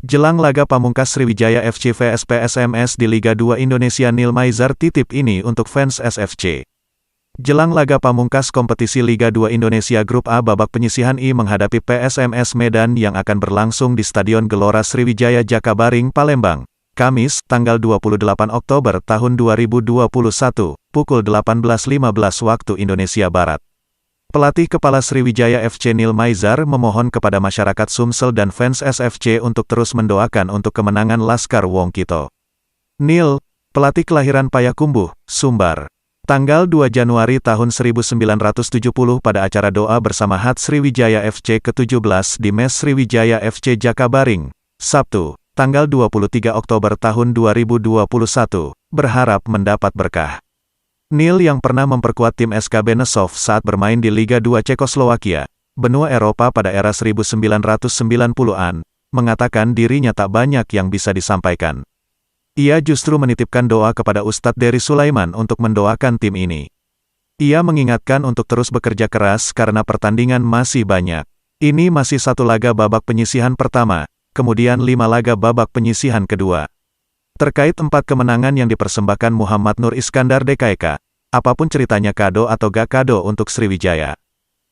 Jelang laga pamungkas Sriwijaya FC vs PSMS di Liga 2 Indonesia, Neil Maizar titip ini untuk fans SFC. Jelang laga pamungkas kompetisi Liga 2 Indonesia Grup A babak penyisihan I menghadapi PSMS Medan yang akan berlangsung di Stadion Gelora Sriwijaya Jakabaring, Palembang, Kamis, tanggal 28 Oktober tahun 2021, pukul 18.15 waktu Indonesia Barat. Pelatih kepala Sriwijaya FC Neil Maizar memohon kepada masyarakat Sumsel dan fans SFC untuk terus mendoakan untuk kemenangan Laskar Wongkito. Neil, pelatih kelahiran Payakumbuh, Sumbar, tanggal 2 Januari tahun 1970 pada acara doa bersama HAT Sriwijaya FC ke-17 di Mes Sriwijaya FC Jakabaring, Sabtu, tanggal 23 Oktober tahun 2021, berharap mendapat berkah. Neil yang pernah memperkuat tim SKB Nesov saat bermain di Liga 2 Cekoslowakia, benua Eropa pada era 1990-an, mengatakan dirinya tak banyak yang bisa disampaikan. Ia justru menitipkan doa kepada Ustadz Dery Sulaiman untuk mendoakan tim ini. Ia mengingatkan untuk terus bekerja keras karena pertandingan masih banyak. Ini masih satu laga babak penyisihan pertama, kemudian 5 laga babak penyisihan kedua. Terkait 4 kemenangan yang dipersembahkan Muhammad Nur Iskandar DKK, apapun ceritanya kado atau gak kado untuk Sriwijaya.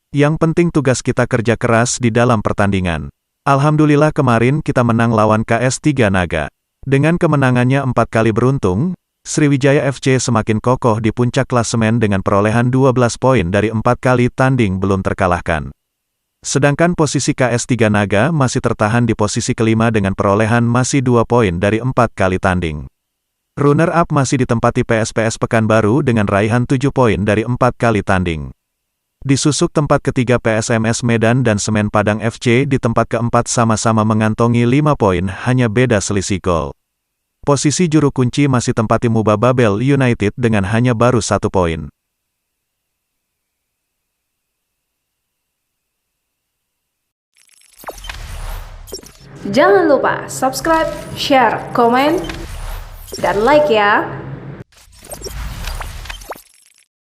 Yang penting tugas kita kerja keras di dalam pertandingan. Alhamdulillah kemarin kita menang lawan KS3 Naga. Dengan kemenangannya 4 kali beruntun, Sriwijaya FC semakin kokoh di puncak klasemen dengan perolehan 12 poin dari 4 kali tanding belum terkalahkan. Sedangkan posisi KS3 Naga masih tertahan di posisi kelima dengan perolehan masih 2 poin dari 4 kali tanding. Runner-up masih ditempati PSPS Pekanbaru dengan raihan 7 poin dari 4 kali tanding. Disusuk tempat ketiga PSMS Medan dan Semen Padang FC di tempat keempat sama-sama mengantongi 5 poin, hanya beda selisih gol. Posisi juru kunci masih tempati Muba Babel United dengan hanya baru 1 poin. Jangan lupa subscribe, share, komen, dan like ya!